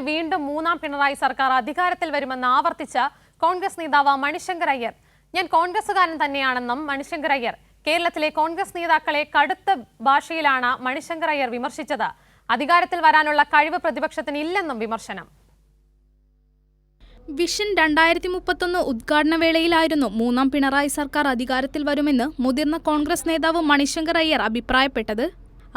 വീണ്ടും മൂന്നാം പിണറായി സർക്കാർ അധികാരത്തിൽ വരുമെന്ന് ആവർത്തിച്ച കോൺഗ്രസ് നേതാവ് മണിശങ്കർ അയ്യർ. ഞാൻ കോൺഗ്രസുകാരൻ തന്നെയാണെന്നും മണിശങ്കർ അയ്യർ. കേരളത്തിലെ കോൺഗ്രസ് നേതാക്കളെ കടുത്ത ഭാഷയിലാണ് മണിശങ്കർ അയ്യർ വിമർശിച്ചത്. അധികാരത്തിൽ വരാനുള്ള കഴിവ് പ്രതിപക്ഷത്തിന് ഇല്ലെന്നും വിമർശനം. വിഷൻ 2031 ഉദ്ഘാടന വേളയിലായിരുന്നു മൂന്നാം പിണറായി സർക്കാർ അധികാരത്തിൽ വരുമെന്ന് മുതിർന്ന കോൺഗ്രസ് നേതാവ് മണിശങ്കർ അയ്യർ അഭിപ്രായപ്പെട്ടത്.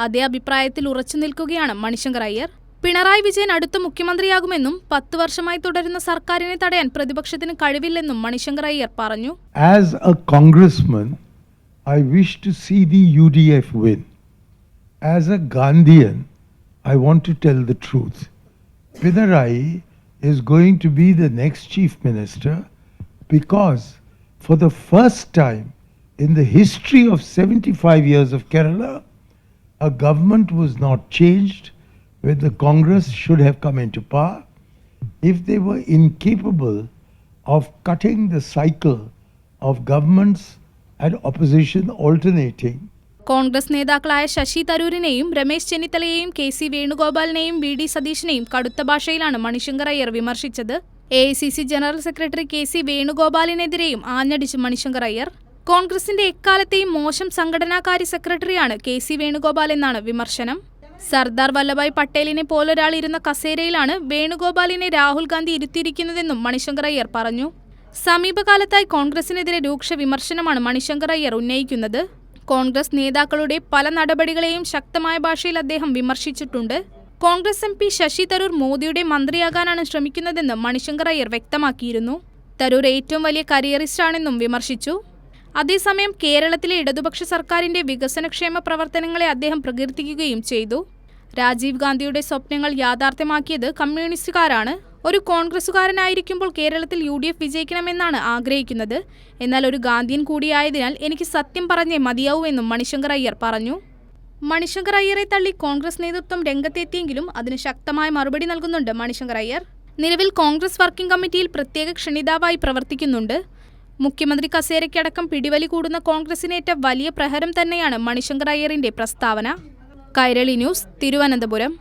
അതേ അഭിപ്രായത്തിൽ ഉറച്ചു നിൽക്കുകയാണ് മണിശങ്കർ അയ്യർ. പിണറായി വിജയൻ അടുത്ത മുഖ്യമന്ത്രിയാകുമെന്നും 10 വർഷമായി തുടരുന്ന സർക്കാരിനെ തടയാൻ പ്രതിപക്ഷത്തിന് കഴിവില്ലെന്നും മണിശങ്കർ അയ്യർ പറഞ്ഞു. As a congressman, I wish to see the UDF win. As a Gandhian, I want to tell the truth. Pinarayi is going to be the next chief minister because for the first time in the history of 75 years of Kerala, a government was not changed when the Congress should have come into power. If they were incapable of cutting the cycle of governments and opposition alternating. Congress നേതാക്കളായ Sasi തരൂരിനെയും Ramesh ചെന്നിത്തലയെയും KC വേണുഗോപാലിനെയും VD സതീശനെയും കടുത്ത ഭാഷയിലാണ് മണിശങ്കർ അയ്യർ വിമർശിച്ചത്. AICC general secretary KC വേണുഗോപാലിനെതിരെയും ആഞ്ഞടിച്ചു മണിശങ്കർ അയ്യർ. കോൺഗ്രസിന്റെ എക്കാലത്തെയും മോശം സംഘടനാകാര്യ സെക്രട്ടറിയാണ് KC വേണുഗോപാൽ എന്നാണ് വിമർശനം. സർദാർ വല്ലഭായ് പട്ടേലിനെ പോലൊരാൾ ഇരുന്ന കസേരയിലാണ് വേണുഗോപാലിനെ രാഹുൽ ഗാന്ധി ഇരുത്തിയിരിക്കുന്നതെന്നും മണിശങ്കർ അയ്യർ പറഞ്ഞു. സമീപകാലത്തായി കോൺഗ്രസിനെതിരെ രൂക്ഷ വിമർശനമാണ് മണിശങ്കർ അയ്യർ ഉന്നയിക്കുന്നത്. കോൺഗ്രസ് നേതാക്കളുടെ പല നടപടികളെയും ശക്തമായ ഭാഷയിൽ അദ്ദേഹം വിമർശിച്ചിട്ടുണ്ട്. കോൺഗ്രസ് MP ശശി തരൂർ മോദിയുടെ മന്ത്രിയാകാനാണ് ശ്രമിക്കുന്നതെന്ന് മണിശങ്കർ അയ്യർ വ്യക്തമാക്കിയിരുന്നു. തരൂർ ഏറ്റവും വലിയ കരിയറിസ്റ്റാണെന്നും വിമർശിച്ചു. അതേസമയം കേരളത്തിലെ ഇടതുപക്ഷ സർക്കാരിന്റെ വികസനക്ഷേമ പ്രവർത്തനങ്ങളെ അദ്ദേഹം പ്രകീർത്തിക്കുകയും ചെയ്തു. രാജീവ് ഗാന്ധിയുടെ സ്വപ്നങ്ങൾ യാഥാർത്ഥ്യമാക്കിയത് കമ്മ്യൂണിസ്റ്റുകാരാണ്. ഒരു കോൺഗ്രസുകാരനായിരിക്കുമ്പോൾ കേരളത്തിൽ UDF വിജയിക്കണമെന്നാണ് ആഗ്രഹിക്കുന്നത്. എന്നാൽ ഒരു ഗാന്ധിയൻ കൂടിയായതിനാൽ എനിക്ക് സത്യം പറഞ്ഞേ മതിയാവൂ എന്നും മണിശങ്കർ അയ്യർ പറഞ്ഞു. മണിശങ്കർ അയ്യരെ തള്ളി കോൺഗ്രസ് നേതൃത്വം രംഗത്തെത്തിയെങ്കിലും അതിന് ശക്തമായ മറുപടി നൽകുന്നുണ്ട് മണിശങ്കർ അയ്യർ. നിലവിൽ കോൺഗ്രസ് വർക്കിംഗ് കമ്മിറ്റിയിൽ പ്രത്യേക ക്ഷണിതാവായി പ്രവർത്തിക്കുന്നുണ്ട്. മുഖ്യമന്ത്രി കസേരയ്ക്കടക്കം പിടിവലി കൂടുന്ന കോൺഗ്രസിനേറ്റ വലിയ പ്രഹരം തന്നെയാണ് മണിശങ്കർ അയ്യറിന്റെ പ്രസ്താവന. കൈരളി ന്യൂസ്, തിരുവനന്തപുരം.